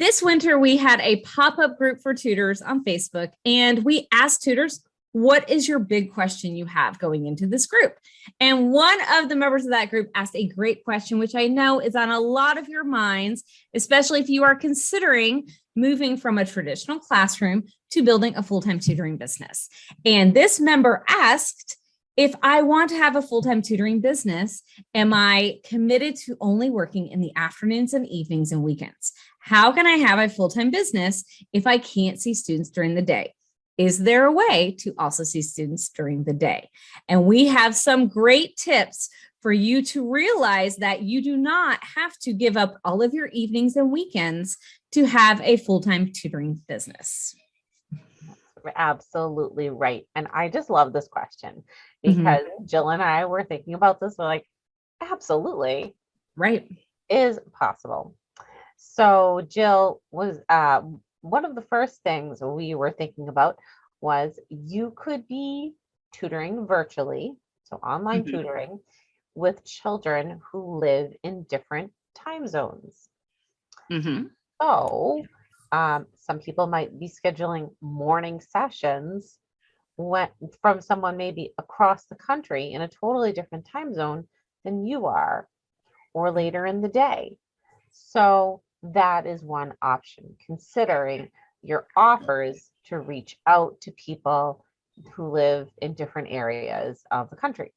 This winter, we had a pop-up group for tutors on Facebook, and we asked tutors, what is your big question you have going into this group? And one of the members of that group asked a great question, which I know is on a lot of your minds, especially if you are considering moving from a traditional classroom to building a full-time tutoring business. And this member asked, if I want to have a full-time tutoring business, am I committed to only working in the afternoons and evenings and weekends? How can I have a full-time business if I can't see students during the day? Is there a way to also see students during the day? And we have some great tips for you to realize that you do not have to give up all of your evenings and weekends to have a full-time tutoring business. Absolutely right. And I just love this question because Jill and I were thinking about this. We're like, absolutely. Right. Is possible. So Jill was one of the first things we were thinking about was you could be tutoring virtually, so online tutoring with children who live in different time zones. So some people might be scheduling morning sessions from someone maybe across the country in a totally different time zone than you are, or later in the day. So that is one option, considering your offers to reach out to people who live in different areas of the country.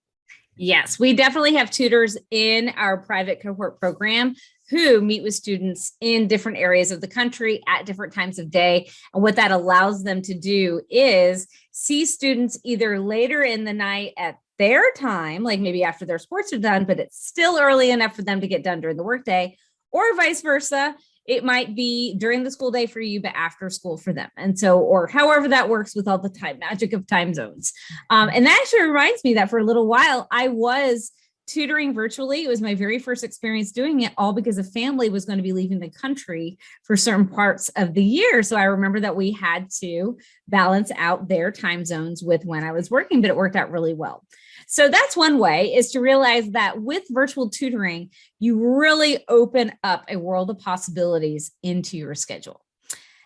Yes, we definitely have tutors in our private cohort program who meet with students in different areas of the country at different times of day. And what that allows them to do is see students either later in the night at their time, like maybe after their sports are done, but it's still early enough for them to get done during the workday, or vice versa. It might be during the school day for you, but after school for them. And so, or however that works with all the time magic of time zones. And that actually reminds me that for a little while, I was tutoring virtually. It was my very first experience doing it, all because a family was going to be leaving the country for certain parts of the year. So I remember that we had to balance out their time zones with when I was working, but it worked out really well. So that's one way, is to realize that with virtual tutoring, you really open up a world of possibilities into your schedule.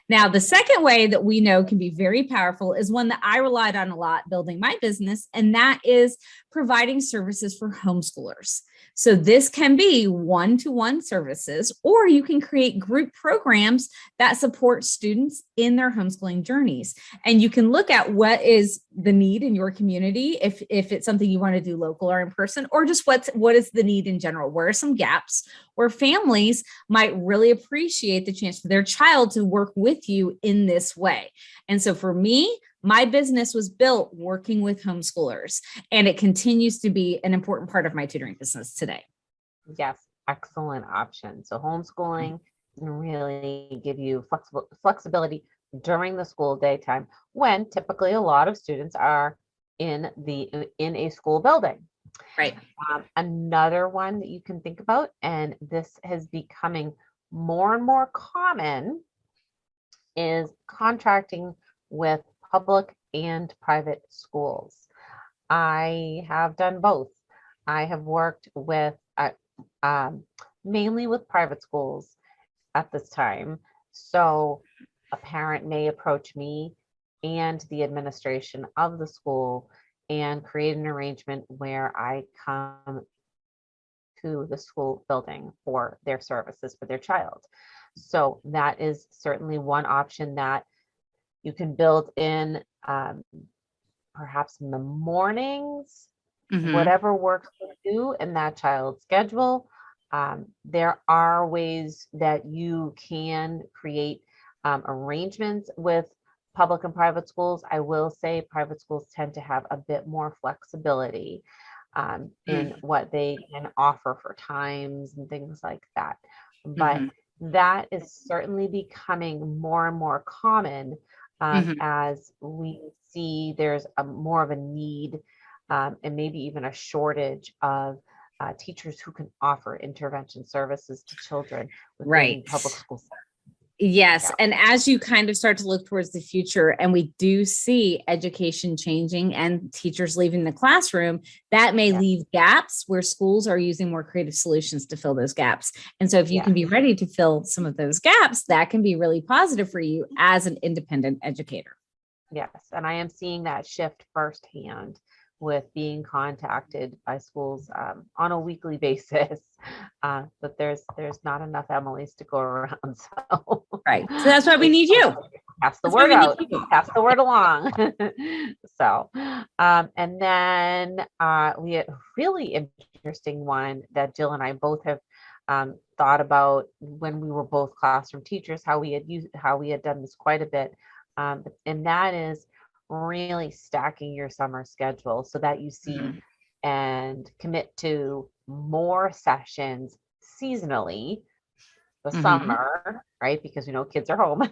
Now, the second way that we know can be very powerful is one that I relied on a lot building my business, and that is providing services for homeschoolers. So this can be one-to-one services, or you can create group programs that support students in their homeschooling journeys. And you can look at what is the need in your community, if it's something you want to do local or in person, or just what is the need in general. Where are some gaps where families might really appreciate the chance for their child to work with you in this way? And so for me, my business was built working with homeschoolers, and it continues to be an important part of my tutoring business today. Yes, excellent option. So homeschooling can really give you flexibility during the school daytime, when typically a lot of students are in a school building. Right. Another one that you can think about, and this is becoming more and more common, is contracting with public and private schools. I have done both. I have worked with mainly with private schools at this time. So a parent may approach me and the administration of the school and create an arrangement where I come to the school building for their services for their child. So that is certainly one option that you can build in, perhaps in the mornings, whatever works for you and that child's schedule. There are ways that you can create arrangements with public and private schools. I will say private schools tend to have a bit more flexibility in what they can offer for times and things like that. But that is certainly becoming more and more common as we see there's more of a need and maybe even a shortage of teachers who can offer intervention services to children within public school settings. Yes. Yeah. And as you kind of start to look towards the future, and we do see education changing and teachers leaving the classroom, that may Yeah. leave gaps where schools are using more creative solutions to fill those gaps. And so if you Yeah. can be ready to fill some of those gaps, that can be really positive for you as an independent educator. Yes, and I am seeing that shift firsthand with being contacted by schools on a weekly basis. But there's not enough Emily's to go around, so Right. So that's why we need you. pass the That's why word we need out, you. pass the word along. So, and then we had a really interesting one that Jill and I both have thought about when we were both classroom teachers, how we had done this quite a bit. And that is really stacking your summer schedule so that you see Mhm. and commit to more sessions seasonally the Mhm. summer, right? Because kids are home.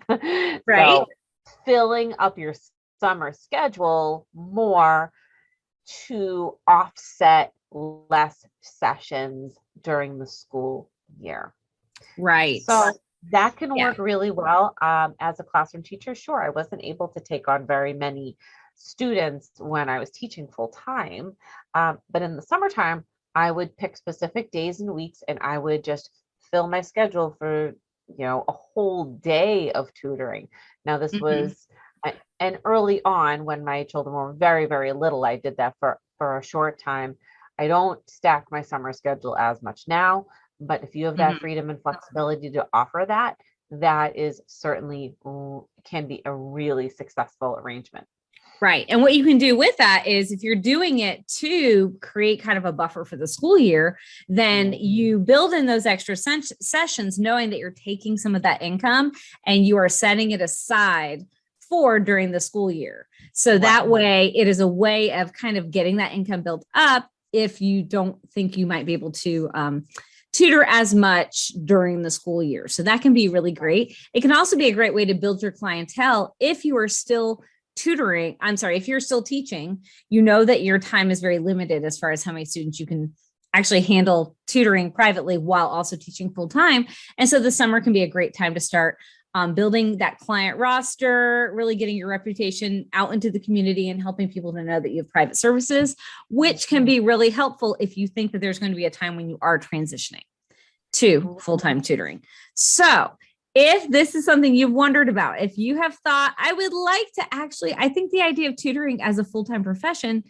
Right. So filling up your summer schedule more to offset less sessions during the school year. Right. So that can Yeah. work really well. As a classroom teacher, sure, I wasn't able to take on very many students when I was teaching full time. But in the summertime, I would pick specific days and weeks and I would just fill my schedule for, a whole day of tutoring. Now, this Mhm. was, and early on when my children were very, very little, I did that for a short time. I don't stack my summer schedule as much now. But if you have that Mhm. freedom and flexibility to offer that, that is certainly can be a really successful arrangement. Right. And what you can do with that is if you're doing it to create kind of a buffer for the school year, then Mhm. you build in those extra sessions, knowing that you're taking some of that income and you are setting it aside for during the school year. So Right. that way it is a way of kind of getting that income built up if you don't think you might be able to tutor as much during the school year. So that can be really great. It can also be a great way to build your clientele if you are still if you're still teaching, you know that your time is very limited as far as how many students you can actually handle tutoring privately while also teaching full time. And so the summer can be a great time to start building that client roster, really getting your reputation out into the community and helping people to know that you have private services, which can be really helpful if you think that there's going to be a time when you are transitioning to full-time tutoring. So if this is something you've wondered about, if you have thought, I would like to I think the idea of tutoring as a full-time profession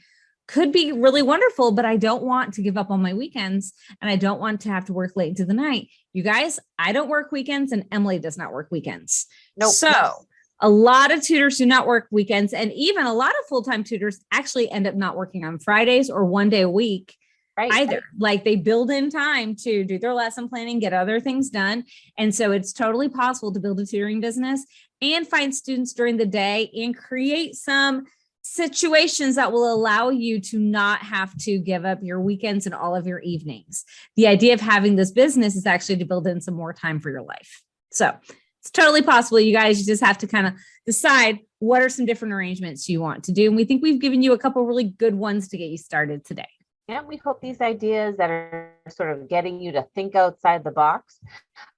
could be really wonderful, but I don't want to give up on my weekends and I don't want to have to work late into the night. You guys, I don't work weekends and Emily does not work weekends. Nope. So a lot of tutors do not work weekends, and even a lot of full-time tutors actually end up not working on Fridays or one day a week Right. either. Like they build in time to do their lesson planning, get other things done. And so it's totally possible to build a tutoring business and find students during the day and create some situations that will allow you to not have to give up your weekends and all of your evenings. The idea of having this business is actually to build in some more time for your life. So it's totally possible. You guys, you just have to kind of decide what are some different arrangements you want to do. And we think we've given you a couple really good ones to get you started today. And we hope these ideas that are sort of getting you to think outside the box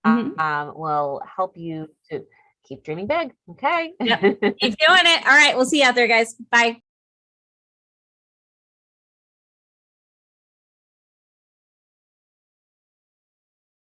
will help you to keep dreaming big. Okay. Yep. Keep doing it. All right. We'll see you out there, guys. Bye.